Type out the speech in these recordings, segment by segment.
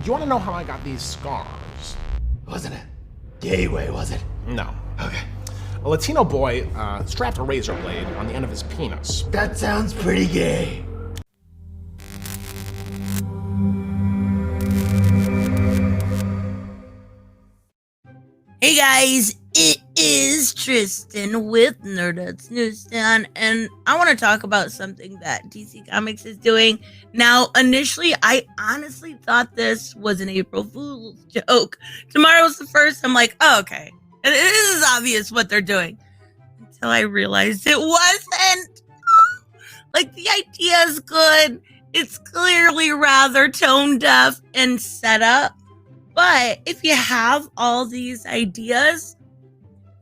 Do you want to know how I got these scars? Wasn't it gay way, was it? No. Okay. A Latino boy strapped a razor blade on the end of his penis. That sounds pretty gay. Hey guys, it is Tristan with Nerdets Newsstand, and I want to talk about something that DC Comics is doing. Now, initially, I honestly thought this was an April Fool's joke. Tomorrow's the 1st. I'm like, oh, okay. It is obvious what they're doing. Until I realized it wasn't. Like, the idea is good. It's clearly rather tone deaf and set up. But if you have all these ideas,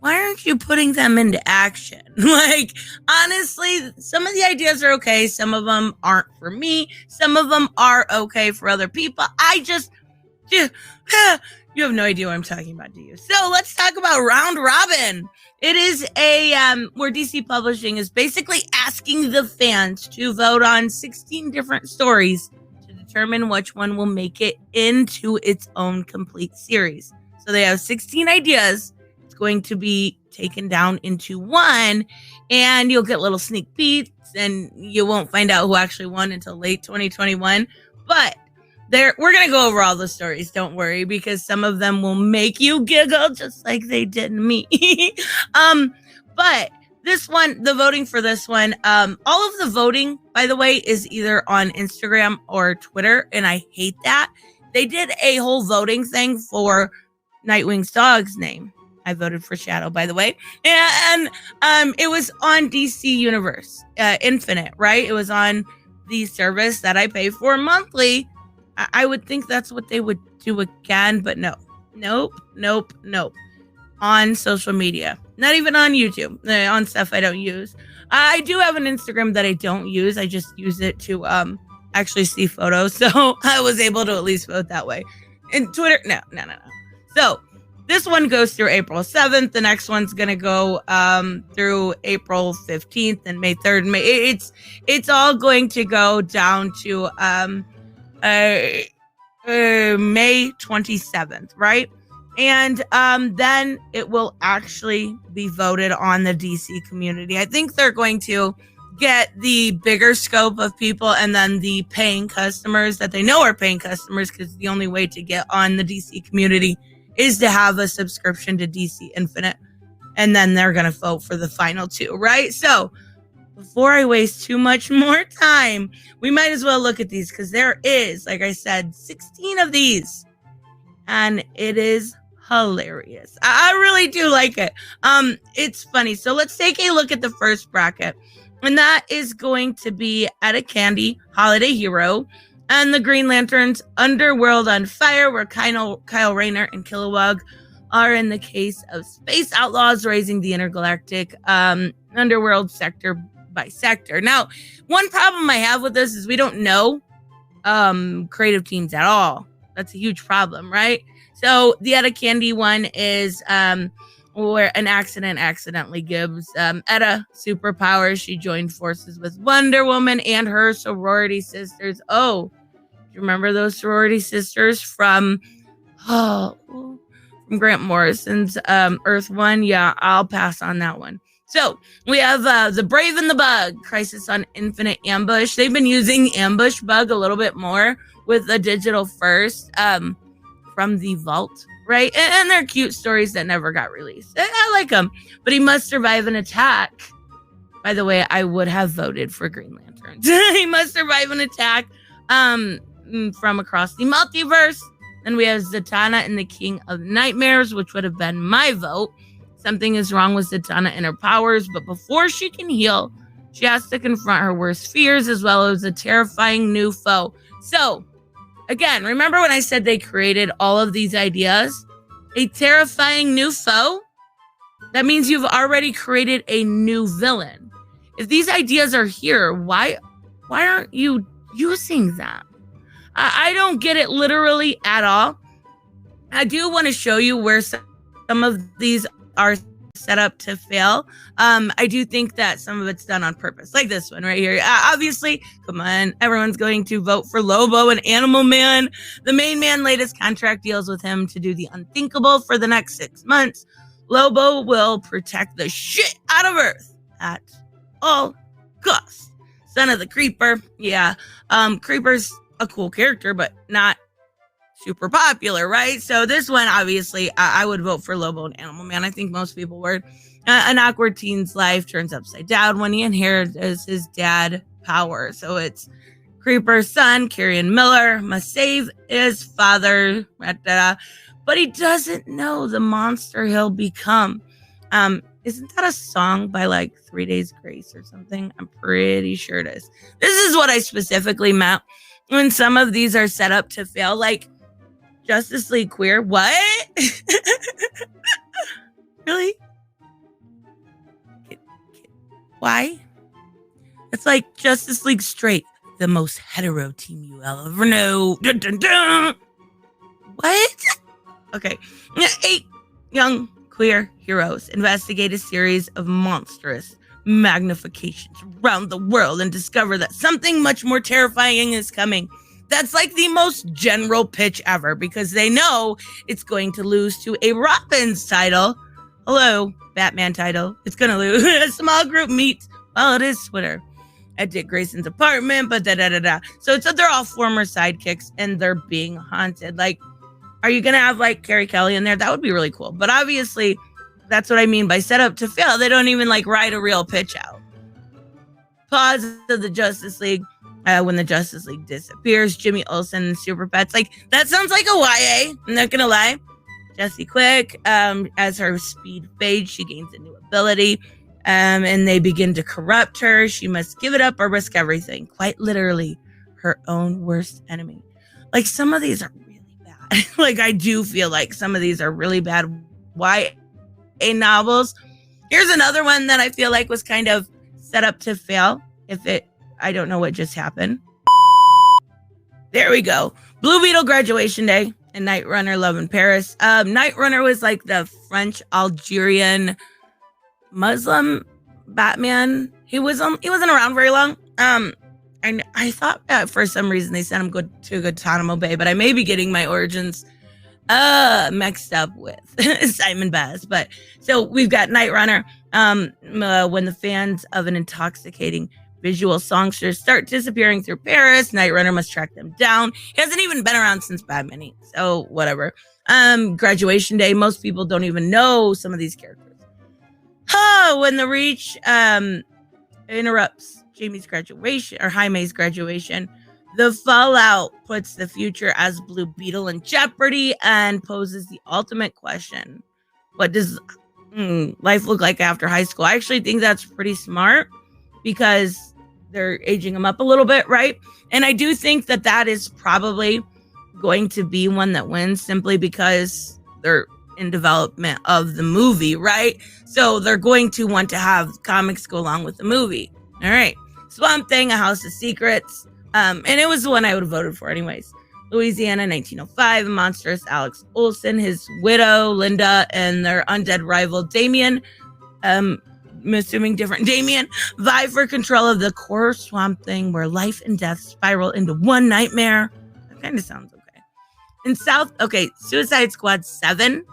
why aren't you putting them into action? Like, honestly, some of the ideas are okay. Some of them aren't for me. Some of them are okay for other people. You have no idea what I'm talking about, do you? So let's talk about Round Robin. It is where DC Publishing is basically asking the fans to vote on 16 different stories to determine which one will make it into its own complete series. So they have 16 ideas. It's going to be taken down into one, and you'll get little sneak peeks, and you won't find out who actually won until late 2021. But we're going to go over all the stories, don't worry, because some of them will make you giggle just like they did me. But this one, the voting for this one, all of the voting, by the way, is either on Instagram or Twitter, and I hate that. They did a whole voting thing for Nightwing's dog's name. I voted for Shadow, by the way. And it was on DC Universe, Infinite, right? It was on the service that I pay for monthly. I would think that's what they would do again, but no. Nope. On social media. Not even on YouTube. On stuff I don't use. I do have an Instagram that I don't use. I just use it to actually see photos. So I was able to at least vote that way. And Twitter, no. So this one goes through April 7th. The next one's going to go through April 15th and May 3rd. It's all going to go down to May 27th, right? And then it will actually be voted on the DC community. I think they're going to get the bigger scope of people and then the paying customers that they know are paying customers, because the only way to get on the DC community is to have a subscription to DC Infinite. And then they're going to vote for the final two, right? So before I waste too much more time, we might as well look at these, because there is, like I said, 16 of these. And it is hilarious. I really do like it. It's funny. So let's take a look at the first bracket. And that is going to be Etta Candy, Holiday Hero, and the Green Lanterns, Underworld on Fire, where Kyle Rayner and Kilowog are in the case of space outlaws raising the intergalactic underworld sector by sector. Now, one problem I have with this is we don't know creative teams at all. That's a huge problem, right? So the Etta Candy one is where an accident accidentally gives Etta superpowers. She joined forces with Wonder Woman and her sorority sisters. Oh, do you remember those sorority sisters from Grant Morrison's Earth One? Yeah, I'll pass on that one. So we have the Brave and the Bug, Crisis on Infinite Ambush. They've been using Ambush Bug a little bit more with the digital first from the Vault, right? And they're cute stories that never got released. I like them, but he must survive an attack. By the way, I would have voted for Green Lanterns. He must survive an attack from across the multiverse. Then we have Zatanna and the King of Nightmares, which would have been my vote. Something is wrong with Zatanna and her powers, but before she can heal, she has to confront her worst fears as well as a terrifying new foe. So, again, remember when I said they created all of these ideas? A terrifying new foe? That means you've already created a new villain. If these ideas are here, why aren't you using them? I don't get it literally at all. I do want to show you where some of these are set up to fail. I do think that some of it's done on purpose, like this one right here. Obviously, come on, everyone's going to vote for Lobo and Animal Man. The main man latest contract deals with him to do the unthinkable for the next 6 months. Lobo will protect the shit out of Earth at all costs. Son of the Creeper. Yeah, Creeper's a cool character, but not super popular, right? So this one, obviously, I would vote for Lobo and Animal Man. I think most people would. An awkward teen's life turns upside down when he inherits his dad power. So it's Creeper's son, Kieran Miller, must save his father, but he doesn't know the monster he'll become. Isn't that a song by like 3 Days Grace or something? I'm pretty sure it is. This is what I specifically meant when some of these are set up to fail, like Justice League Queer. What? Really? Why? It's like Justice League Straight, the most hetero team you ever know. Dun, dun, dun. What? Okay. 8 young queer heroes investigate a series of monstrous magnifications around the world and discover that something much more terrifying is coming. That's like the most general pitch ever because they know it's going to lose to a Robin's title. Hello, Batman title. It's going to lose. A small group meets, well, it is Twitter, at Dick Grayson's apartment, but da-da-da-da. So they're all former sidekicks and they're being haunted. Like, are you going to have like Carrie Kelly in there? That would be really cool. But obviously, that's what I mean by set up to fail. They don't even like write a real pitch out. Pause of the Justice League. When the Justice League disappears, Jimmy Olsen and Super Pets. Like, that sounds like a YA. I'm not going to lie. Jessie Quick, as her speed fades, she gains a new ability. And they begin to corrupt her. She must give it up or risk everything. Quite literally, her own worst enemy. Like, some of these are like, I do feel like some of these are really bad YA novels. Here's another one that I feel like was kind of set up to fail. I don't know what just happened. There we go. Blue Beetle Graduation Day and Night Runner Love in Paris. Night Runner was like the French Algerian Muslim Batman. He wasn't around very long. I thought that for some reason they sent him to Guantanamo Bay, but I may be getting my origins mixed up with Simon Bass. But so we've got Night Runner. When the fans of an intoxicating visual songster start disappearing through Paris, Night Runner must track them down. He hasn't even been around since Batman, so whatever. Graduation Day. Most people don't even know some of these characters. When the Reach interrupts Jamie's graduation or Jaime's graduation, the fallout puts the future as Blue Beetle in jeopardy and poses the ultimate question: what does life look like after high school? I actually think that's pretty smart because they're aging him up a little bit, right? And I do think that is probably going to be one that wins simply because they're in development of the movie, right? So they're going to want to have comics go along with the movie. All right. Swamp Thing, A House of Secrets. And it was the one I would have voted for anyways. Louisiana, 1905. Monstrous Alex Olsen, his widow, Linda, and their undead rival, Damien. I'm assuming different Damien. Vie for control of the core Swamp Thing where life and death spiral into one nightmare. That kind of sounds okay. Suicide Squad 7.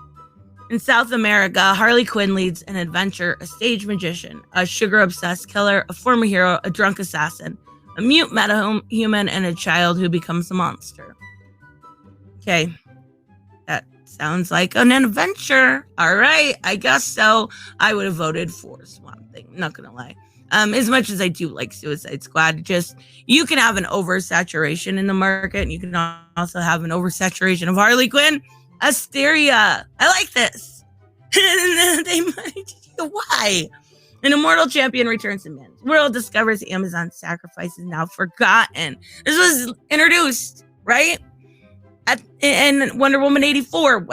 In South America, Harley Quinn leads an adventure, a stage magician, a sugar-obsessed killer, a former hero, a drunk assassin, a mute meta-human, and a child who becomes a monster. Okay, that sounds like an adventure. All right, I guess so. I would have voted for Swamp Thing, not gonna lie. As much as I do like Suicide Squad, just you can have an oversaturation in the market, and you can also have an oversaturation of Harley Quinn. Asteria. I like this. Why? An immortal champion returns to man's world, discovers Amazon's sacrifice is now forgotten. This was introduced, right? In Wonder Woman 84.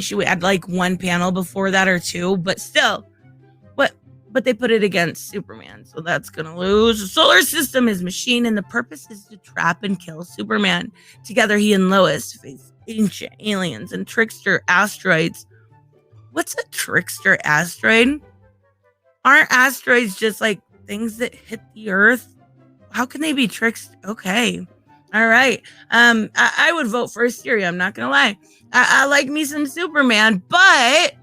She had like one panel before that or two, but still. But they put it against Superman, so that's gonna lose. The solar system is machine, and the purpose is to trap and kill Superman. Together, he and Lois face ancient aliens and trickster asteroids. What's a trickster asteroid? Aren't asteroids just like things that hit the Earth? How can they be tricks? Okay. All right. I would vote for Asteria. I'm not going to lie. I like me some Superman, but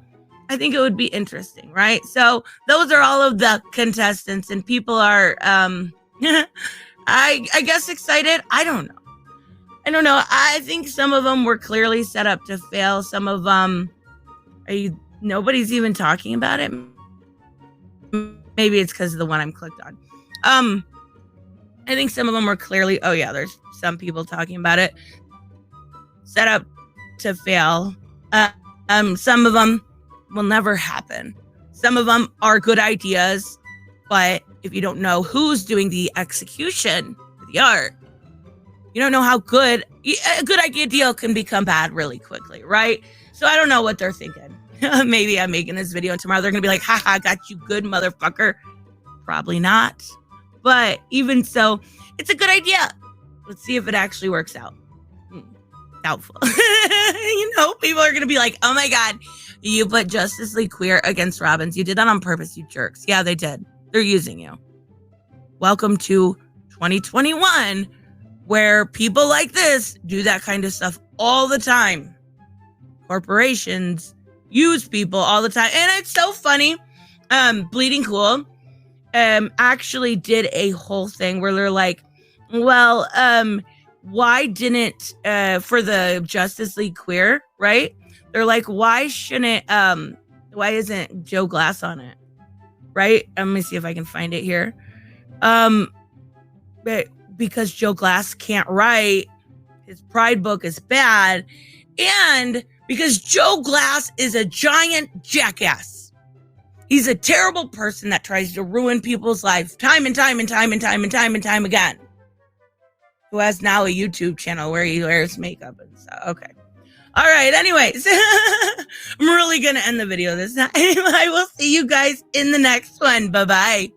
I think it would be interesting, right? So those are all of the contestants, and people are, I guess, excited. I don't know. I think some of them were clearly set up to fail. Some of them, nobody's even talking about it. Maybe it's because of the one I'm clicked on. I think some of them were clearly, oh yeah, there's some people talking about it, set up to fail. Some of them will never happen. Some of them are good ideas, but if you don't know who's doing the execution, the art, you don't know how good a good idea can become bad really quickly, right? So I don't know what they're thinking. Maybe I'm making this video and tomorrow they're gonna be like, haha, got you good, motherfucker. Probably not. But even so, it's a good idea. Let's see if it actually works out. Doubtful. People are going to be like, oh my God, you put Justice League Queer against Robins. You did that on purpose, you jerks. Yeah, they did. They're using you. Welcome to 2021, where people like this do that kind of stuff all the time. Corporations use people all the time. And it's so funny. Bleeding Cool actually did a whole thing where they're like, well, why didn't for the Justice League Queer, right? They're like, why isn't Joe Glass on it? Right? Let me see if I can find it here. Because Joe Glass can't write, his Pride book is bad, and because Joe Glass is a giant jackass. He's a terrible person that tries to ruin people's lives time and time again. Who has now a YouTube channel where he wears makeup and stuff. Okay. All right. Anyways, I'm really going to end the video this time. I will see you guys in the next one. Bye-bye.